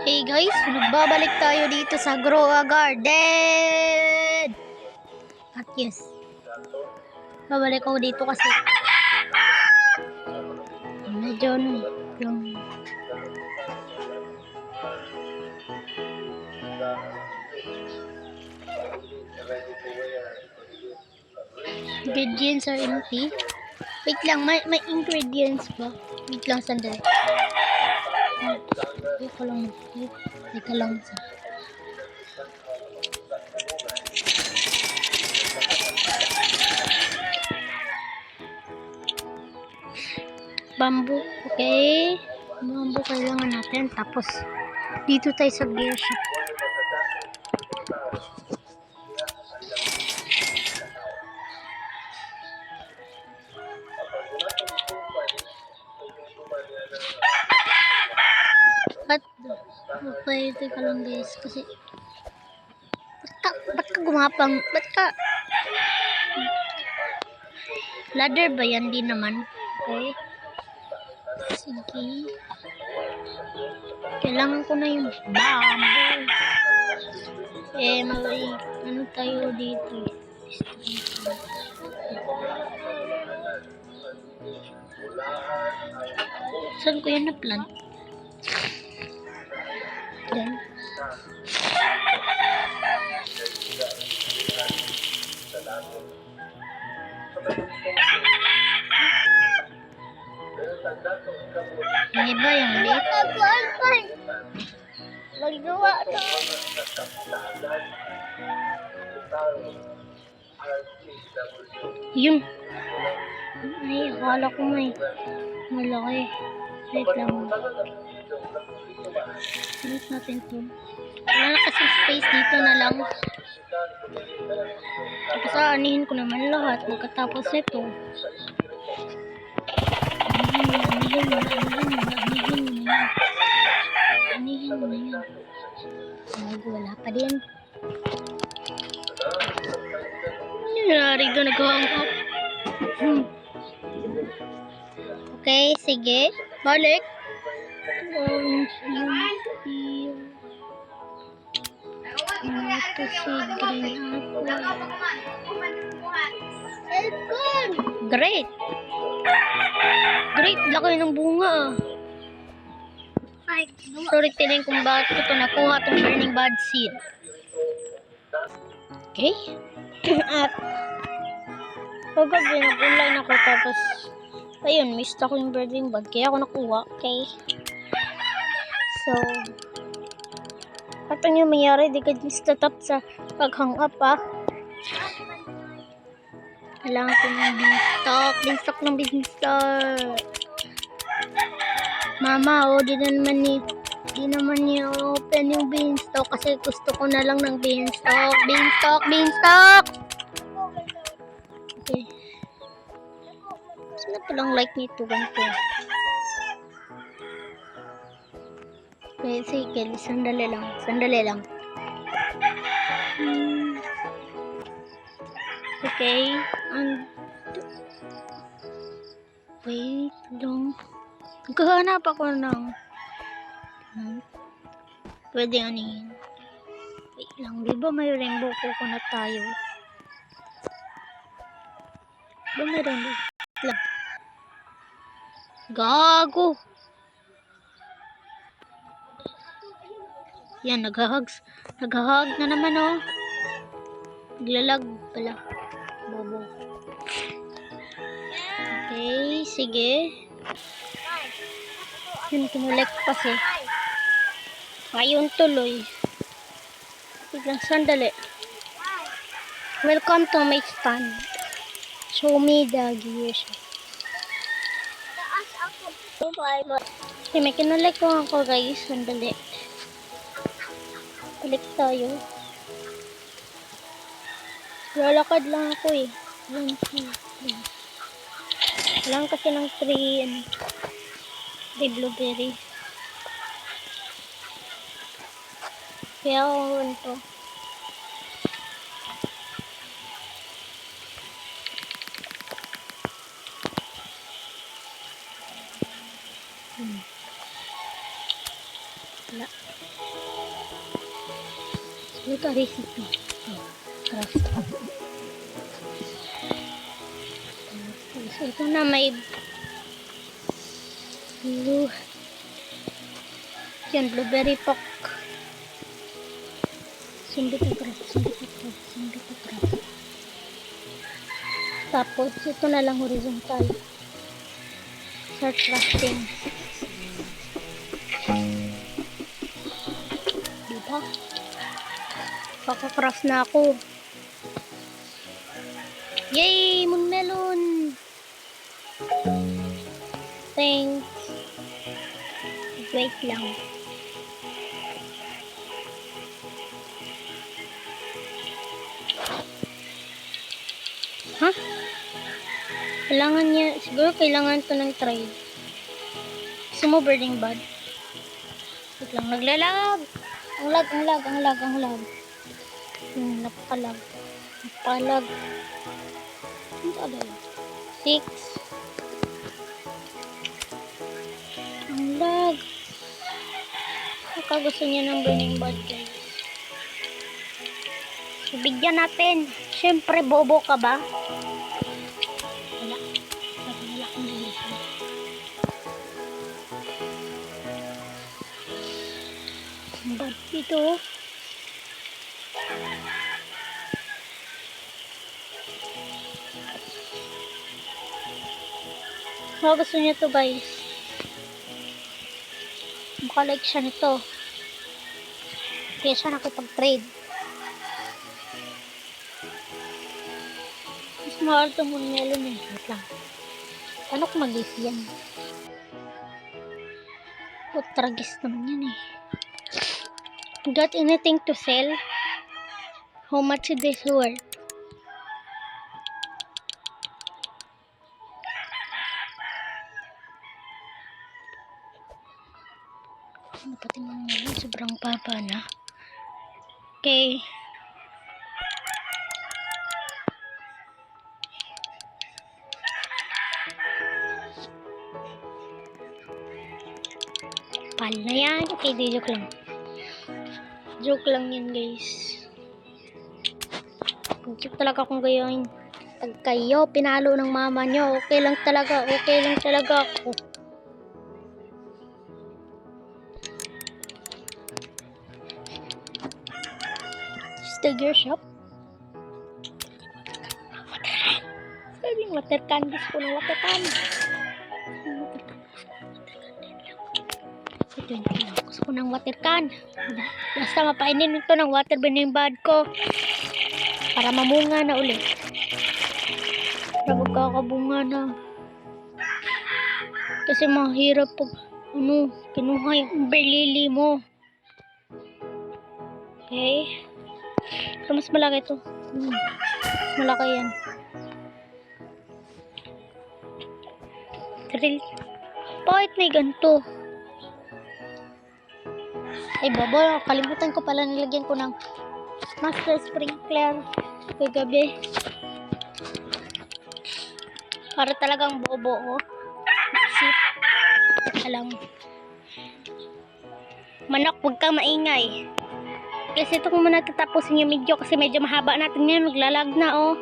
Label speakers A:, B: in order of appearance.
A: Hey guys, nagbabalik tayo dito sa Grow a Garden. At yes, babalik ako dito kasi medyo yung ingredients are empty. Wait lang, may ingredients ba? Wait lang, sandali. Wait ka lang. Bamboo, okay? Bamboo kailangan natin. Tapos, dito tayo sa gear shop. Okay, teka lang guys, kasi ba't ka gumapang? Ba't ka? Ladder ba yan? Di naman. Okay. Sige. Kailangan ko na yung bamboo. Ano tayo dito? Saan ko yan na-plant? Yan. Ini ba yung late? Maggawa na. Yun. Ay, akala ko may malaki. Wait lang. Ulit natin to. Wala na kasi space dito na lang. Tapos aanihin ko naman lahat. Magkatapos ito. Anihin mo na yan. Wala pa din. Nangyari doon, nag-hang up. Okay, sige. Balik. Ito si green apple. Great. Great, laki ng bunga. Sorry, tinin kung bakit ko ito nakuha itong burning bad seed. Okay. At pagkabi, nag-online ako tapos ayun, missed ako yung burning bad kaya ako nakuha. Okay. So, patang yung mayari, di ka stop sa pag-hang up Kailangan ko ng beanstalk ng beanstalk. Mama, di naman niya open yung beanstalk kasi gusto ko na lang ng beanstalk. Okay. Sino palang like nito ganito? Okay, sige, sandali lang. Okay, wait lang. Naghahanap ako ng pwede anihin. Wait lang, di ba may rainbow coconut tayo? May rainbow lang. Gago! Yan, naghahag na naman Naglalag pala. Bobo. Okay, sige. Yun, kinulek pa Ayun tuloy. Biglang sandali. Welcome to my stand. Show me the gears. Okay, may kinulek ko ako guys. Sandali. Balik tayo. Lalakad lang ako Lang kasi ng tree blueberry. Kaya ako ito. Wala. Ito, reset to. Craft. So, ito na may blue. Yan, blueberry pok. Sundot na craft. Tapos, ito na lang horizontal. Start crafting. Diba? Kaka-craft na ako. Yay! Moon melon! Thanks. Wait lang. Huh? Kailangan niya, siguro kailangan to ng trade. Gusto mo burning bud? Wait lang, naglalag. Ang lag. Napakalag. Ano ba yun? 6. Ang lag. Baka gusto niya ng burning bud, guys. So, bigyan natin. Siyempre, bobo ka ba? Wala. Wala akong bilisan. Ang bad dito. Baka gusto niya to, guys. Baka like siya nito. Kaya siya nakipag-trade. Mas mahal ito muna melon eh. Wait lang. Paano kung mag-isi yan? Tragis naman yan eh. Got anything to sell? How much is this worth? Pati mga melon, sobrang baba na. Okay. Pal na yan. Okay, joke lang. Joke lang yan, guys. Joke talaga kung gayon. Pag kayo pinalo ng mama nyo, okay lang talaga ako. Tiger shop. Sabing water can. Gusto ko ng water can. Gusto ko ng water can. Basta mapainin ito ng water burning bud ko. Para mamunga na ulit. Para magkakabunga na. Kasi mahirap pag kinuha yung berlili mo. Okay. Pero mas malaki ito. Mas malaki yan. Bakit may ganito? Ay babo, kalimutan ko pala nilagyan ko ng master sprinkler kagabi. Para talagang bobo oh. Sip. Alam. Manok, huwag kang maingay. Kasi ito kung muna tatapusin yung video kasi medyo mahaba natin yan. Maglalag na oh.